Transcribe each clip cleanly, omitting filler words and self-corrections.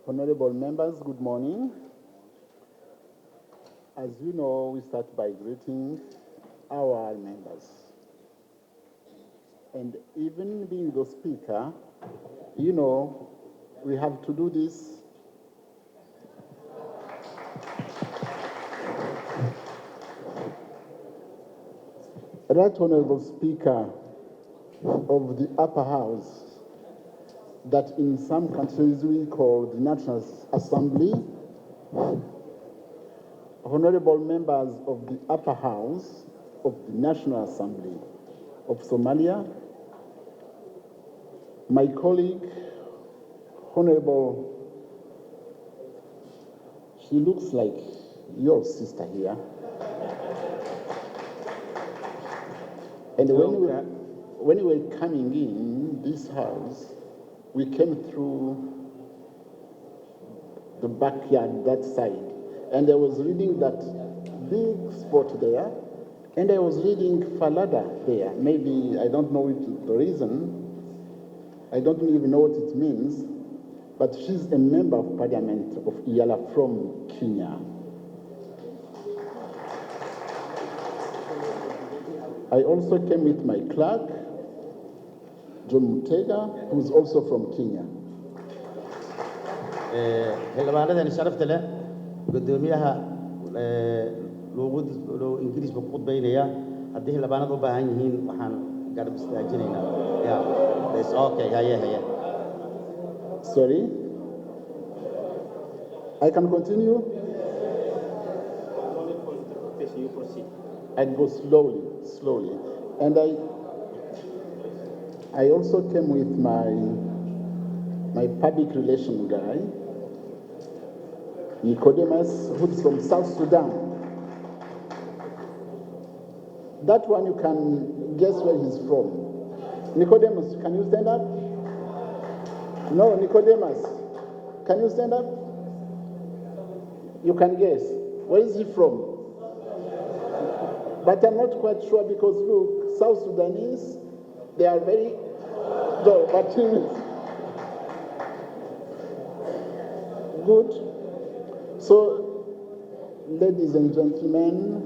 Honorable members, good morning. As you know, we start by greeting our members. And even being the speaker, you know, we have to do this. Right Honorable Speaker of the Upper House, that in some countries we call the National Assembly, honorable members of the Upper House of the National Assembly of Somalia, my colleague, Honorable, she looks like your sister here. And when we were coming in this house, we came through the backyard, that side, and I was reading that big spot there, and I was reading Falada there. Maybe, I don't know the reason, I don't even know what it means, but she's a member of parliament of Iyala from Kenya. I also came with my clerk, John Mutega, who's also from Kenya. xildhibaanadan sharafta leh Guddoomiyaha loo Ingiriis buu khudbaynaya haddii xildhibaanadu u baahan yihiin waxaan garab istaajinaynaa yeah it's okay haye Sorry, I can continue. You proceed. I go slowly, and I also came with my public relation guy, Nicodemus, who's from South Sudan. That one you can guess where he's from. Nicodemus, can you stand up? No, Nicodemus, can you stand up? You can guess. Where is he from? But I'm not quite sure because look, South Sudanese, they are very dull, but good. So, ladies and gentlemen,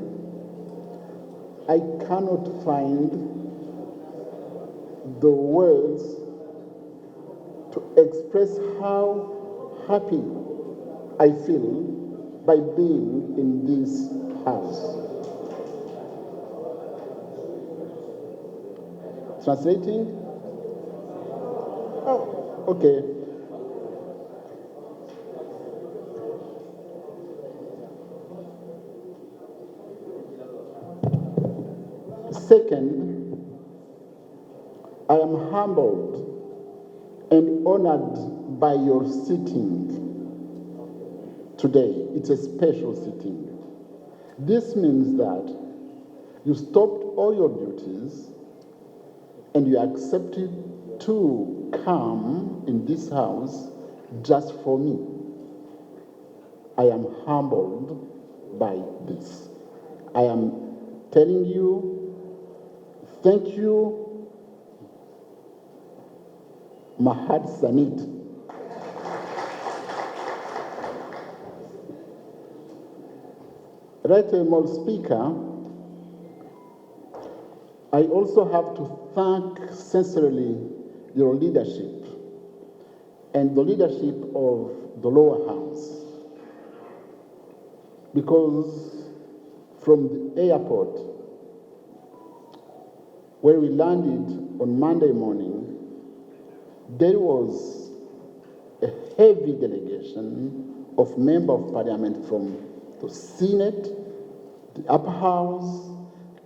I cannot find the words to express how happy I feel by being in this house. Translating? Oh, okay. Second, I am humbled and honored by your sitting today. It's a special sitting. This means that you stopped all your duties and you accepted to come in this house just for me. I am humbled by this. I am telling you, thank you, Mahad Sanit. Right, Honorable Speaker, I also have to thank sincerely your leadership and the leadership of the lower house, because from the airport where we landed on Monday morning, there was a heavy delegation of members of parliament from the Senate, the upper house,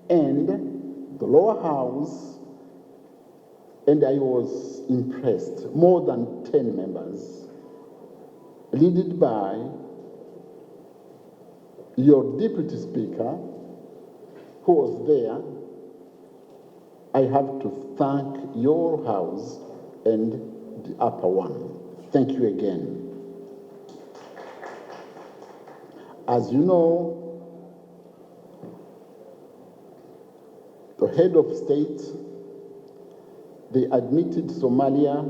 and the lower house, and I was impressed. More than 10 members, led by your deputy speaker, who was there. I have to thank your house and the upper one. Thank you again. As you know, the head of state, they admitted Somalia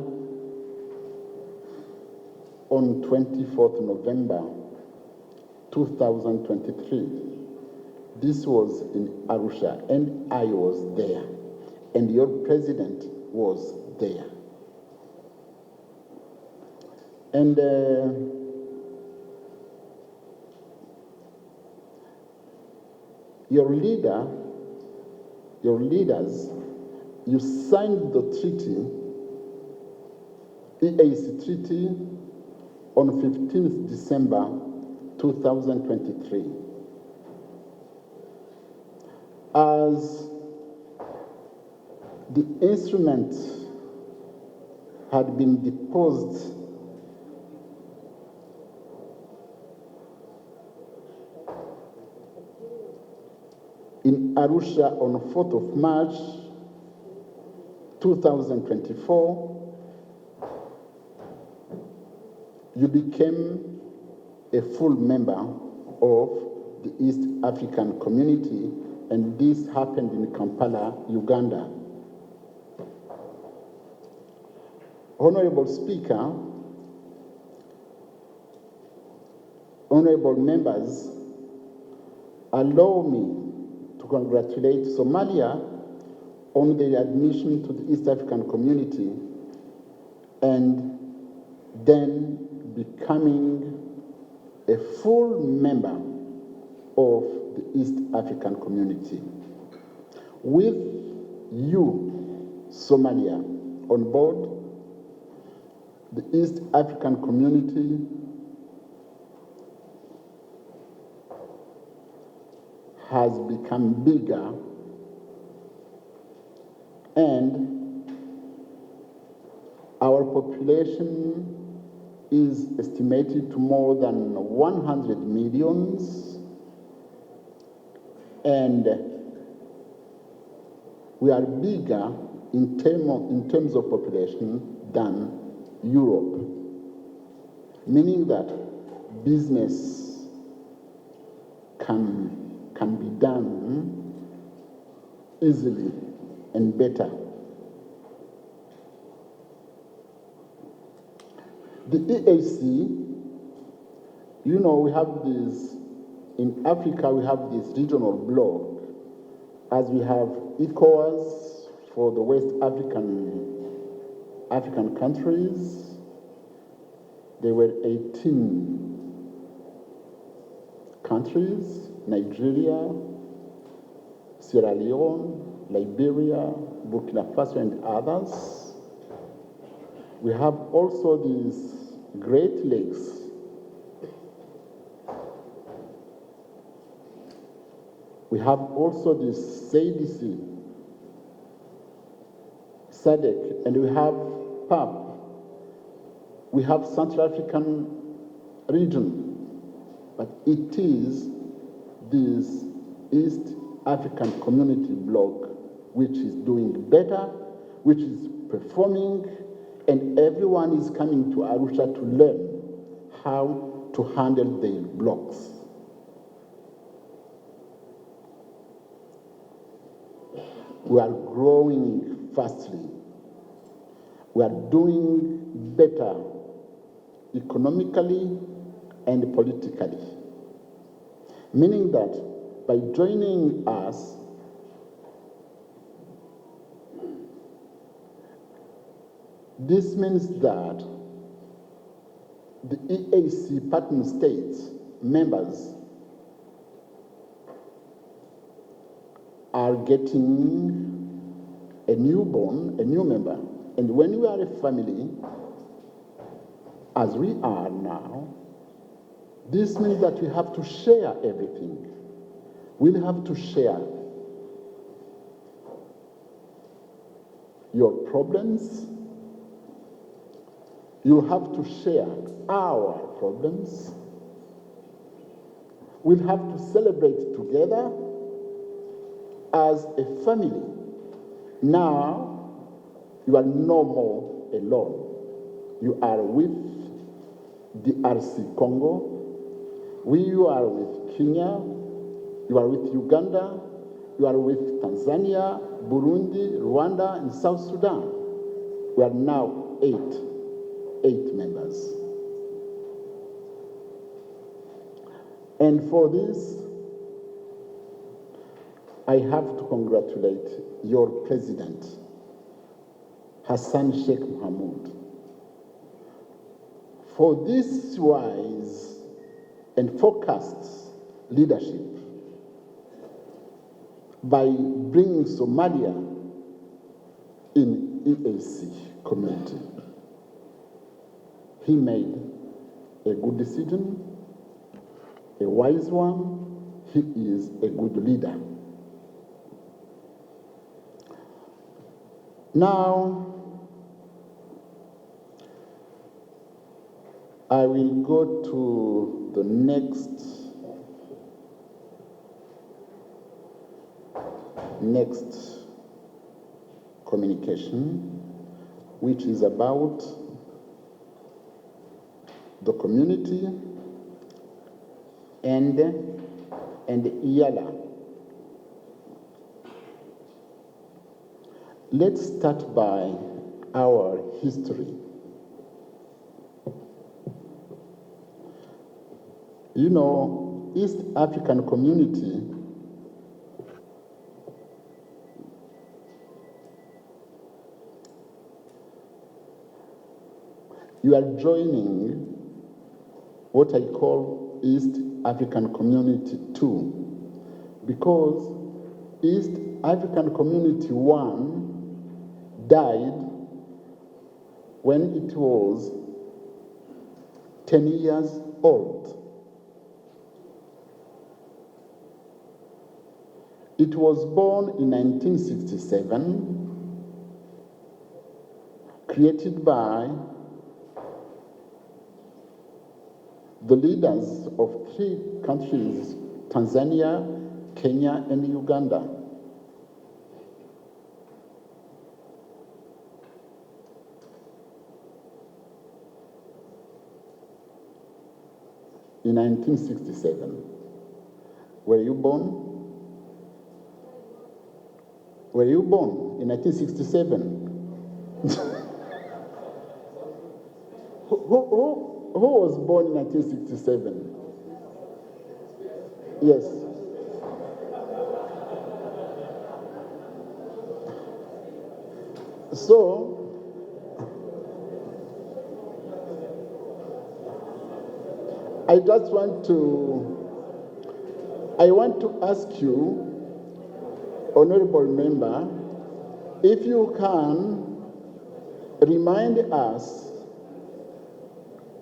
on 24th November 2023. This was in Arusha, and I was there, and your president was there. And your leaders, you signed the treaty, EAC treaty, on 15th December 2023. As the instrument had been deposed in Arusha on 4th of March 2024, you became a full member of the East African community, and this happened in Kampala, Uganda. Honorable Speaker, honorable members, allow me to congratulate Somalia on their admission to the East African community and then becoming a full member of the East African community. With you, Somalia, on board, the East African community has become bigger, and our population is estimated to more than 100 millions, and we are bigger in terms of population than Europe, meaning that business can be done easily and better. The EAC, you know, we have this, in Africa we have this regional bloc, as we have ECOWAS for the West African countries. There were 18 countries: Nigeria, Sierra Leone, Liberia, Burkina Faso, and others. We have also these Great Lakes. We have also this SADC, SADC, and we have PAP. We have Central African region, but it is this East African community bloc which is doing better, which is performing, and everyone is coming to Arusha to learn how to handle their blocks. We are growing fastly. We are doing better economically and politically, meaning that by joining us, this means that the EAC partner states members are getting a newborn, a new member. And when we are a family, as we are now, this means that we have to share everything. We'll have to share your problems. You have to share our problems. We'll have to celebrate together as a family. Now, you are no more alone. You are with DRC Congo. You are with Kenya. You are with Uganda. You are with Tanzania, Burundi, Rwanda, and South Sudan. We are now eight members. And for this, I have to congratulate your president, Hassan Sheikh Mohamud, for this wise and focused leadership by bringing Somalia in EAC community. He made a good decision, a wise one. He is a good leader. Now, I will go to the next communication, which is about the community and Iyala. Let's start by our history. You know, East African community you are joining what I call East African Community 2, because East African Community 1 died when it was 10 years old. It was born in 1967, created by the leaders of 3 countries, Tanzania, Kenya, and Uganda. In 1967. Were you born? Were you born in 1967? Who was born in 1967? Yes. So, I want to ask you, honorable member, if you can remind us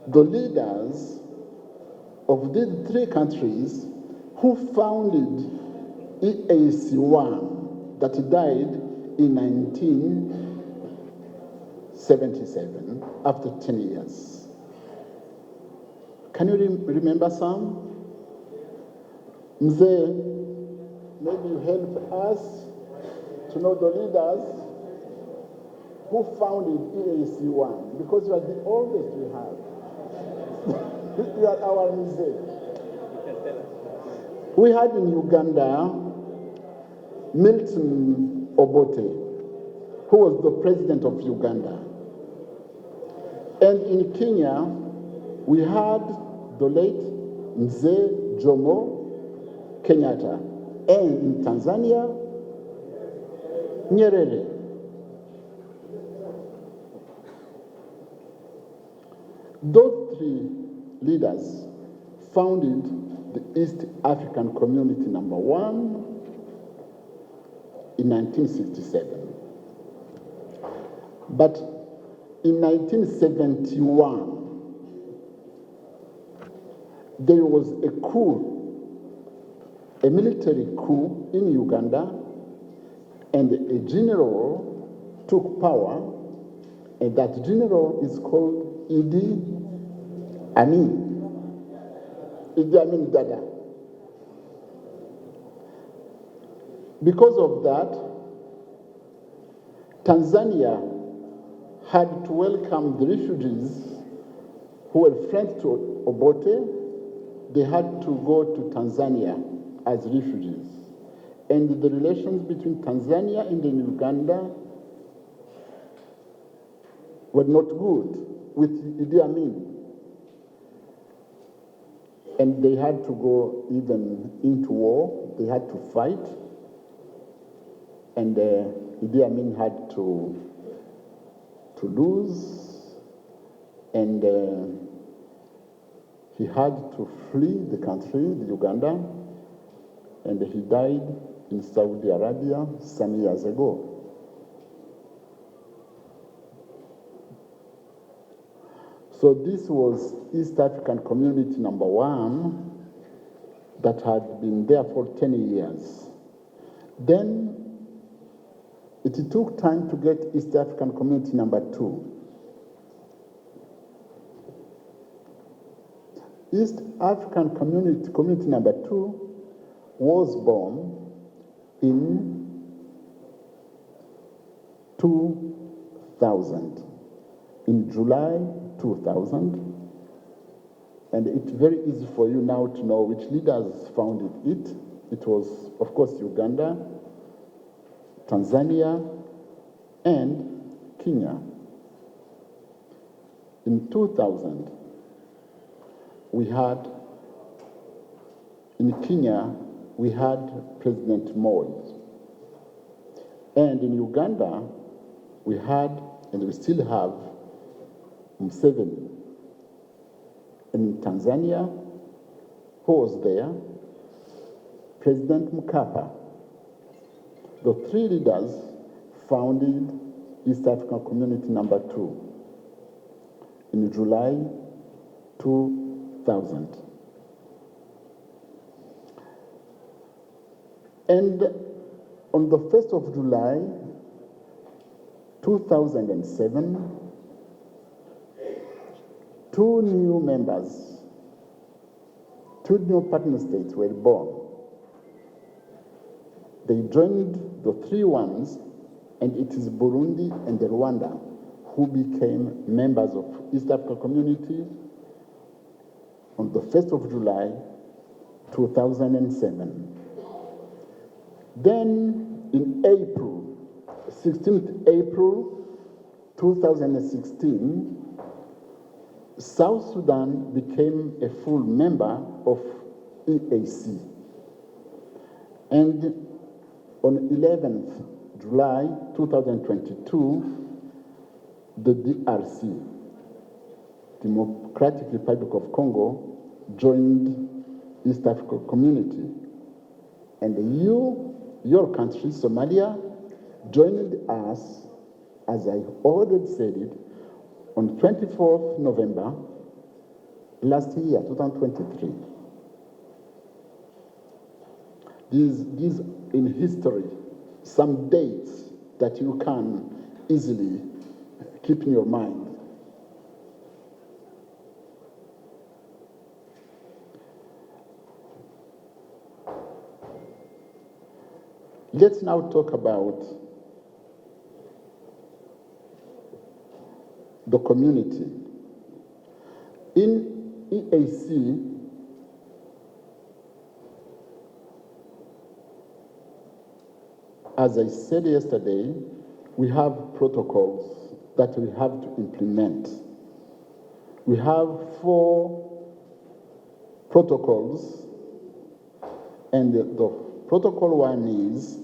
the leaders of these 3 countries who founded EAC1 that died in 1977 after 10 years. Can you remember some? Mzee, maybe you help us to know the leaders who founded EAC1, because you are the oldest we have. You are our Mzee. We had in Uganda Milton Obote, who was the president of Uganda. And in Kenya, we had the late Mzee Jomo Kenyatta. And in Tanzania, Nyerere. Those 3 leaders founded the East African Community number 1 in 1967. But in 1971, there was a coup, a military coup in Uganda, and a general took power, and that general is called Idi Amin Dada. Because of that, Tanzania had to welcome the refugees who were friends to Obote. They had to go to Tanzania as refugees. And the relations between Tanzania and Uganda were not good with Idi Amin. And they had to go even into war. They had to fight. And Idi Amin had to lose. And he had to flee the country, the Uganda. And he died in Saudi Arabia some years ago. So this was East African Community number 1 that had been there for 10 years. Then it took time to get East African Community number 2. East African Community number 2 was born in 2000, in July 2000, and it's very easy for you now to know which leaders founded it. It was, of course, Uganda, Tanzania, and Kenya. In 2000, in Kenya, we had President Moi. And in Uganda, we had, and we still have, Museveni. And in Tanzania, who was there? President Mkapa. The 3 leaders founded East African Community number 2 in July 2000. And on the 1st of July 2007, 2 new members, 2 new partner states were born. They joined the 3 ones, and it is Burundi and Rwanda who became members of East African Community on the 1st of July 2007. Then in April, 16th April 2016, South Sudan became a full member of EAC. And on 11th July 2022, the DRC, Democratic Republic of Congo, joined East African Community. And your country, Somalia, joined us, as I already said it, on 24th November last year, 2023. These in history, some dates that you can easily keep in your mind. Let's now talk about the community. In EAC, as I said yesterday, we have protocols that we have to implement. We have 4 protocols, and the protocol 1 is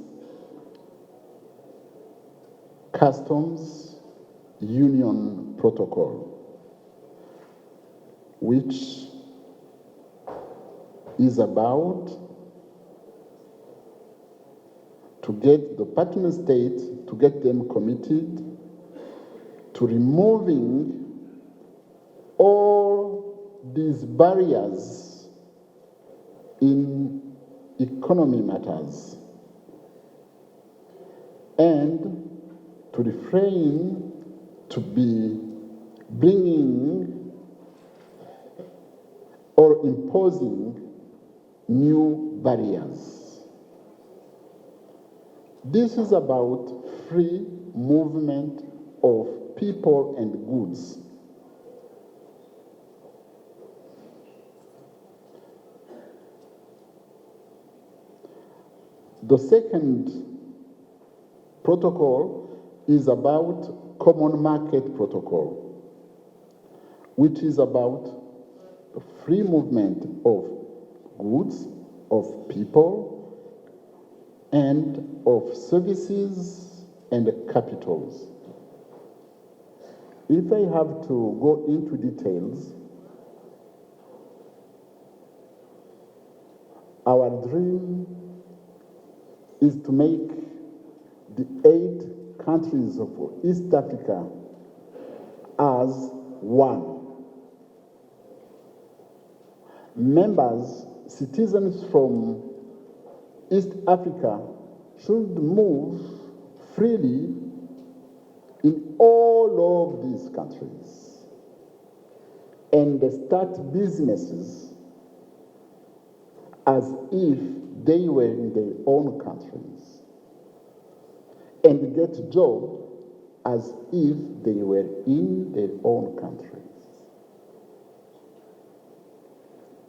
Customs Union Protocol, which is about to get the partner states, to get them committed to removing all these barriers in economy matters, and to refrain to be bringing or imposing new barriers. This is about free movement of people and goods. The second protocol is about Common Market Protocol, which is about free movement of goods, of people, and of services and capitals. If I have to go into details, our dream is to make the 8 countries of East Africa as one. Members, citizens from East Africa should move freely in all of these countries and start businesses as if they were in their own countries and get jobs as if they were in their own countries.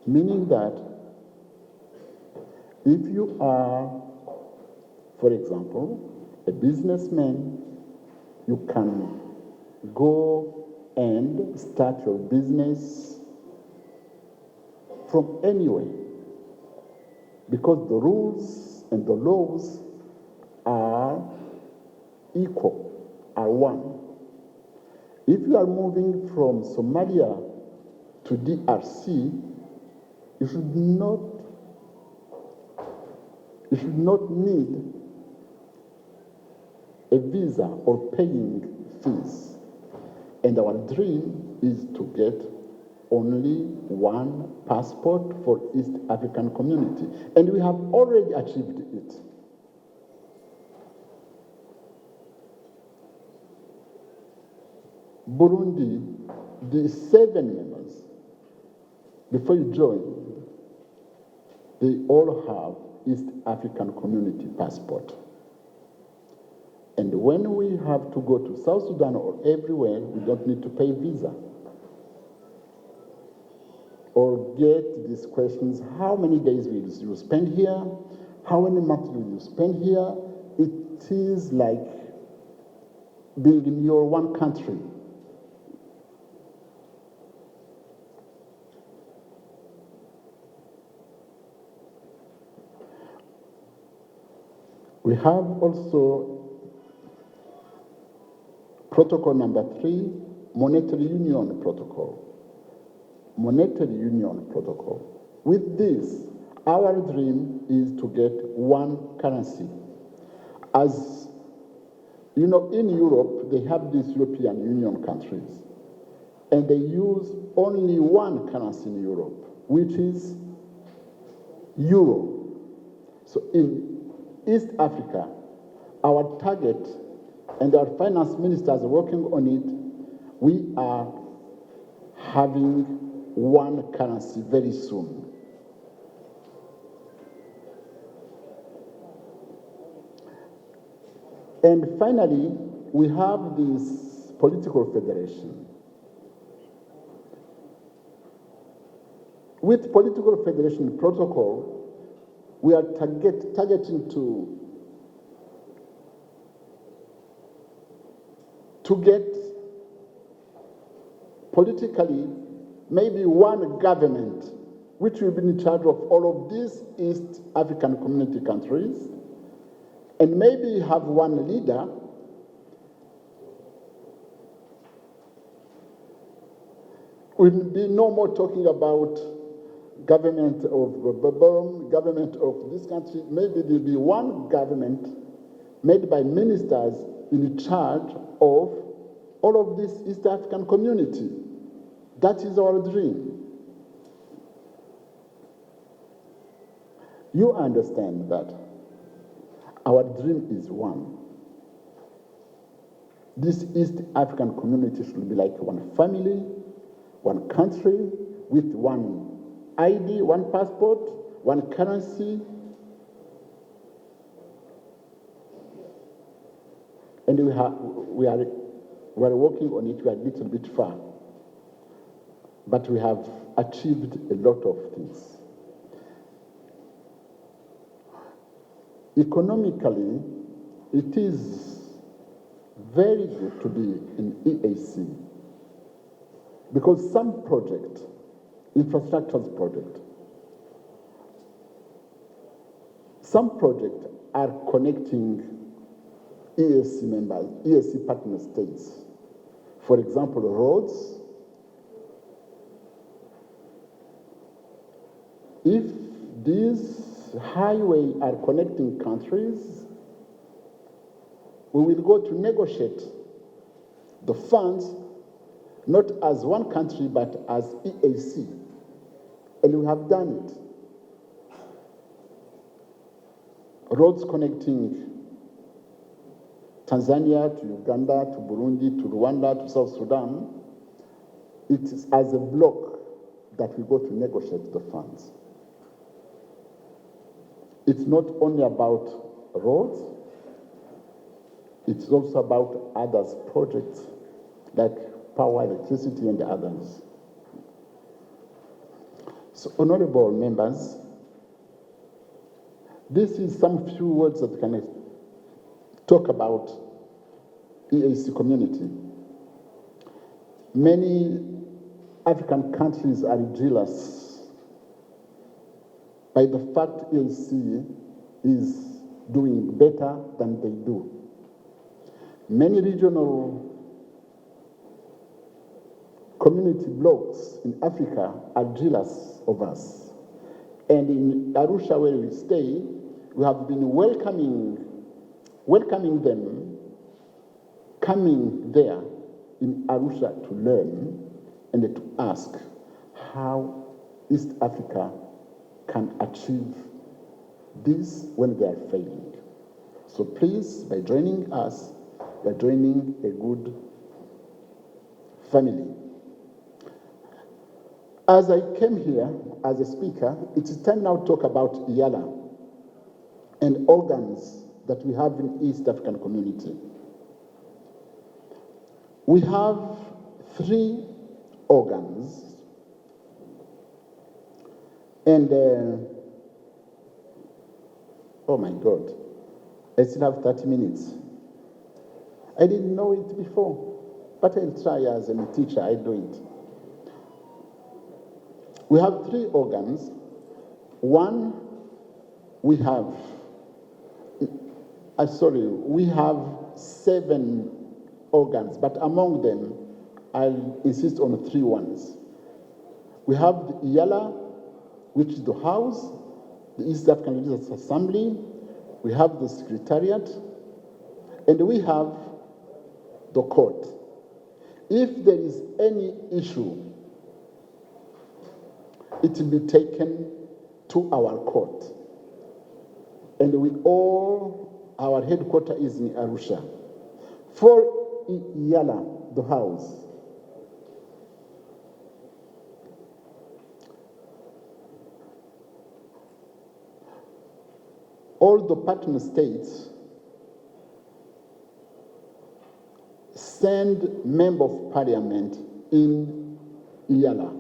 Meaning that if you are, for example, a businessman, you can go and start your business from anywhere because the rules and the laws are equal, are one. If you are moving from Somalia to DRC, you should not need a visa or paying fees. And our dream is to get only one passport for East African community. And we have already achieved it. Burundi, the 7 members, before you join, they all have East African community passport. And when we have to go to South Sudan or everywhere, we don't need to pay visa. Or get these questions, how many days will you spend here? How many months will you spend here? It is like being in your one country. We have also protocol number 3, monetary union protocol. Monetary union protocol. With this, our dream is to get one currency. As you know, in Europe, they have these European Union countries, and they use only one currency in Europe, which is euro. So in East Africa, our target, and our finance ministers are working on it, we are having one currency very soon. And finally, we have this political federation. With political federation protocol, we are targeting to get politically maybe one government which will be in charge of all of these East African community countries, and maybe have one leader will be no more talking about government of government of this country. Maybe there will be one government made by ministers in charge of all of this East African community. That is our dream. You understand that our dream is one. This East African community should be like one family, one country, with one ID, one passport, one currency. And we are working on it. We are a little bit far, but we have achieved a lot of things. Economically, it is very good to be in EAC because some projects infrastructure project. Some projects are connecting EAC members, EAC partner states. For example, roads. If these highways are connecting countries, we will go to negotiate the funds not as one country but as EAC. And we have done it. Roads connecting Tanzania to Uganda to Burundi to Rwanda to South Sudan, it is as a block that we go to negotiate the funds. It's not only about roads, it's also about others projects like power, electricity, and others. So, honorable members, this is some few words that can talk about EAC community. Many African countries are jealous by the fact EAC is doing better than they do. Many regional community blocks in Africa are jealous of us. And in Arusha, where we stay, we have been welcoming them, coming there in Arusha to learn and to ask how East Africa can achieve this when they are failing. So please, by joining us, you are joining a good family. As I came here as a speaker, it's time now to talk about IALA and organs that we have in East African community. We have 3 organs, and oh my God, I still have 30 minutes. I didn't know it before, but I'll try as a teacher, I do it. We have 3 organs. One, we have 7 organs, but among them, I'll insist on 3 ones. We have the IALA, which is the House, the East African Legislators Assembly, we have the Secretariat, and we have the court. If there is any issue, it will be taken to our court. And our headquarters is in Arusha. For IALA, the House, all the partner states send member of parliament in IALA.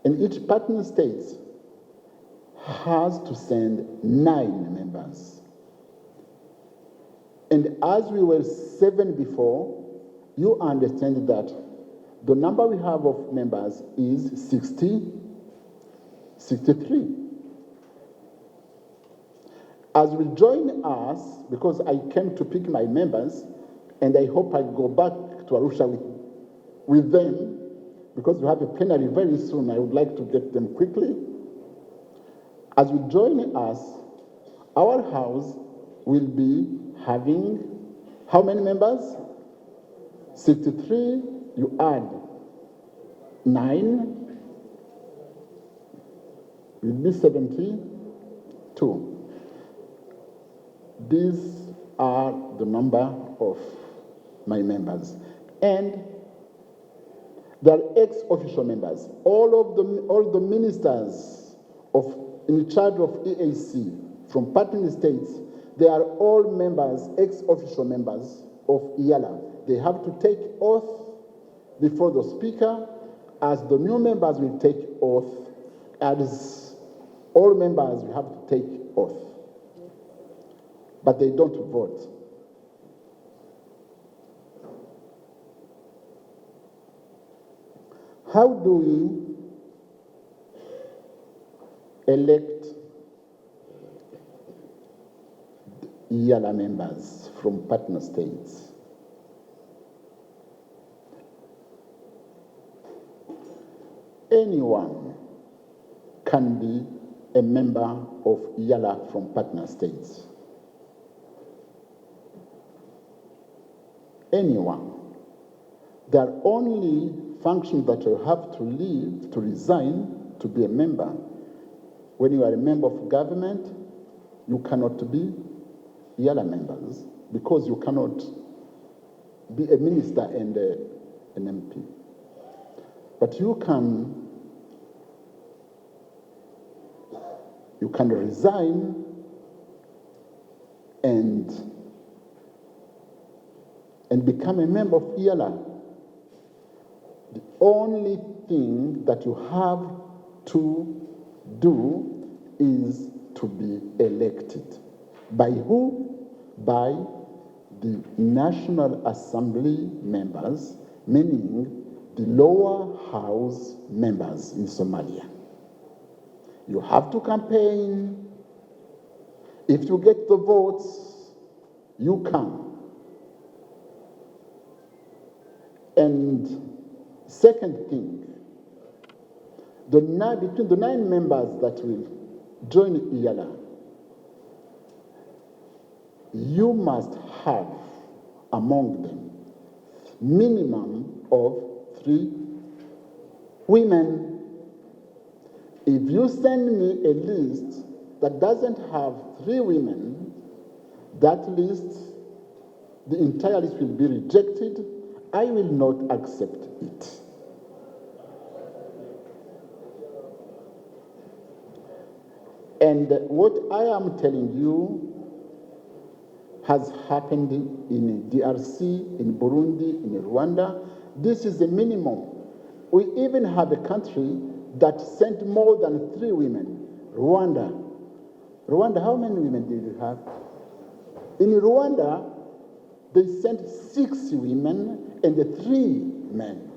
And each partner state has to send 9 members. And as we were 7 before, you understand that the number we have of members is 63. As we join us, because I came to pick my members, and I hope I go back to Arusha with them, because we have a plenary very soon, I would like to get them quickly. As we join us, our house will be having how many members? 63, you add 9, will be 72. These are the number of my members. And they are ex-official members. All the ministers in charge of EAC from partner states, they are all members, ex-official members of IALA. They have to take oath before the speaker, as the new members will take oath, as all members will have to take oath. But they don't vote. How do we elect Yala members from partner states? Anyone can be a member of Yala from partner states. Anyone. There are only functions that you have to leave, to resign, to be a member. When you are a member of government, you cannot be Yala members because you cannot be a minister and an MP. But you can resign and become a member of Yala. The only thing that you have to do is to be elected. By who? By the National Assembly members, meaning the lower house members in Somalia. You have to campaign. If you get the votes, you come. And second thing, between the 9 members that will join Yala, you must have among them minimum of 3 women. If you send me a list that doesn't have 3 women, that list, the entire list will be rejected. I will not accept it. And what I am telling you has happened in DRC, in Burundi, in Rwanda. This is the minimum. We even have a country that sent more than 3 women. Rwanda. Rwanda, how many women did you have? In Rwanda, they sent 6 women and 3 men.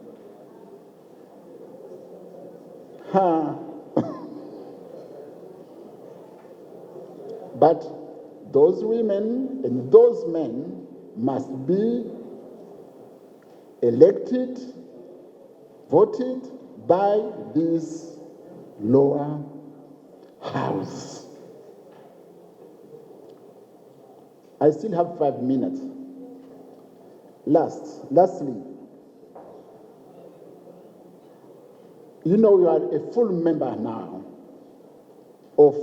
But those women and those men must be elected, voted by this lower house. I still have 5 minutes. Lastly, you know you are a full member now of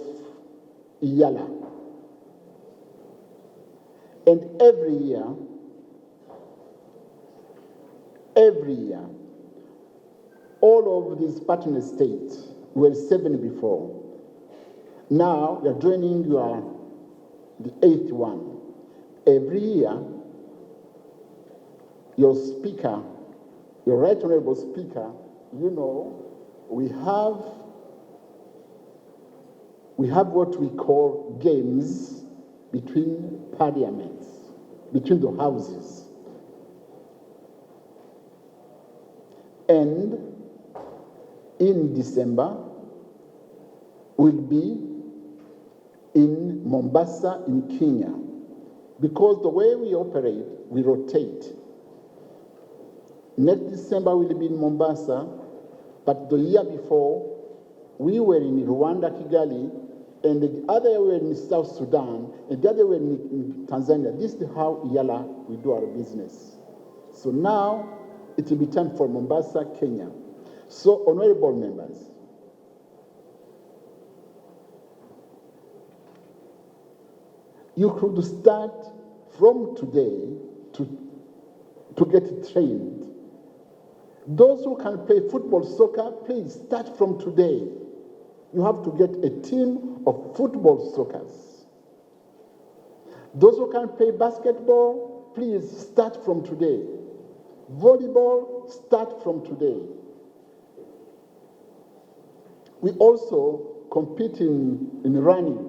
Yala. And every year, all of these partner states were 7 before. Now you're joining the 8th one. Every year, your speaker, your right honorable speaker, you know, we have what we call games between parliaments, between the houses. And in December, we'll be in Mombasa in Kenya. Because the way we operate, we rotate. Next December we'll be in Mombasa, but the year before, we were in Rwanda, Kigali, and the other year we were in South Sudan, and the other were in Tanzania. This is how Yala we do our business. So now, it will be time for Mombasa, Kenya. So, honorable members, you could start from today to get trained. Those who can play football, soccer, please start from today. You have to get a team of football soccers. Those who can play basketball, please start from today. Volleyball, start from today. We also compete in running,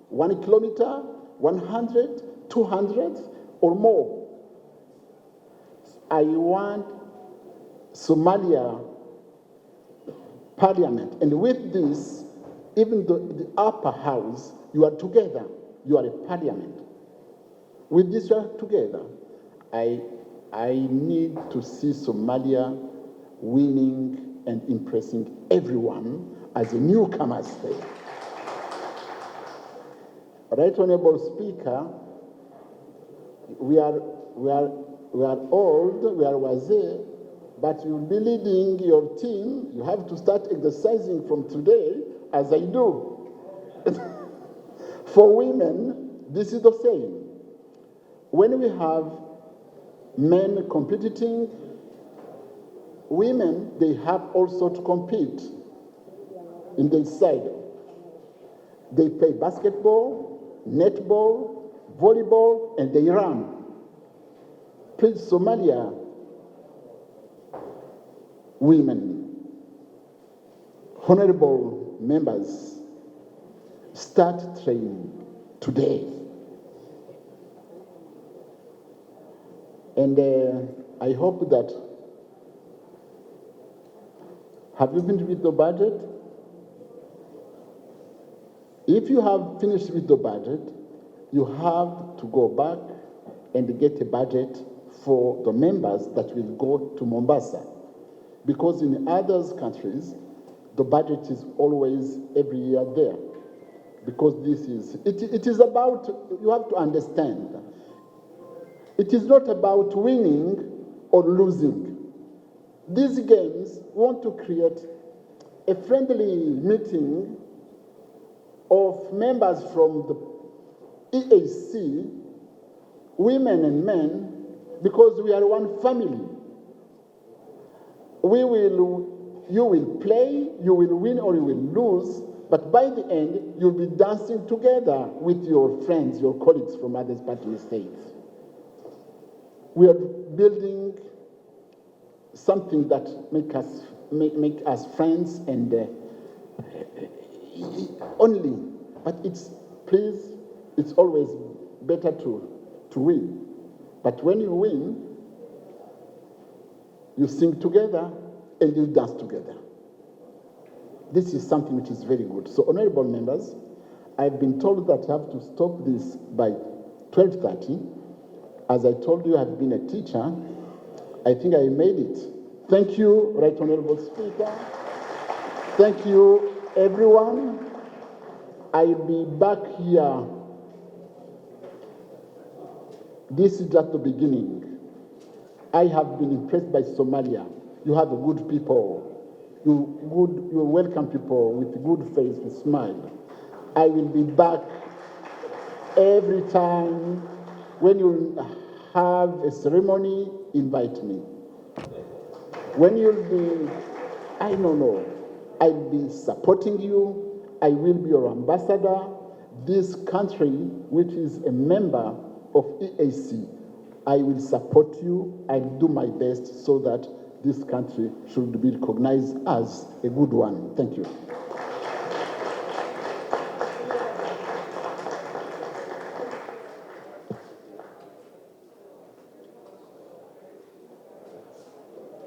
1 kilometer, 100, 200, or more. I want Somalia parliament. And with this, even the upper house, you are together. You are a parliament. With this, you are together. I need to see Somalia winning and impressing everyone as a newcomer state. Right Honorable Speaker, we are old, we are wazee, but you'll be leading your team. You have to start exercising from today, as I do. For women, this is the same. When we have men competing, women, they have also to compete in the side. They play basketball, netball, volleyball, and they run. Please, Somalia, women, honorable members, start training today. And I hope that, have you finished with the budget? If you have finished with the budget, you have to go back and get a budget for the members that will go to Mombasa. Because in other countries, the budget is always every year there. Because it is about, you have to understand, it is not about winning or losing. These games want to create a friendly meeting of members from the EAC, women and men, because we are one family. You will play, you will win or you will lose, but by the end, you'll be dancing together with your friends, your colleagues from other partner states. We are building something that make us friends and only, but it's always better to win. But when you win, you sing together and you dance together. This is something which is very good. So, honorable members, I've been told that I have to stop this by 12:30. As I told you, I've been a teacher. I think I made it. Thank you, Right Honorable Speaker. Thank you, everyone. I'll be back here. This is just the beginning. I have been impressed by Somalia. You have good people. You welcome people with good face, with smile. I will be back every time. When you have a ceremony, invite me. When you'll be, I don't know, I'll be supporting you. I will be your ambassador. This country, which is a member of EAC, I will support you. I'll do my best so that this country should be recognized as a good one. Thank you.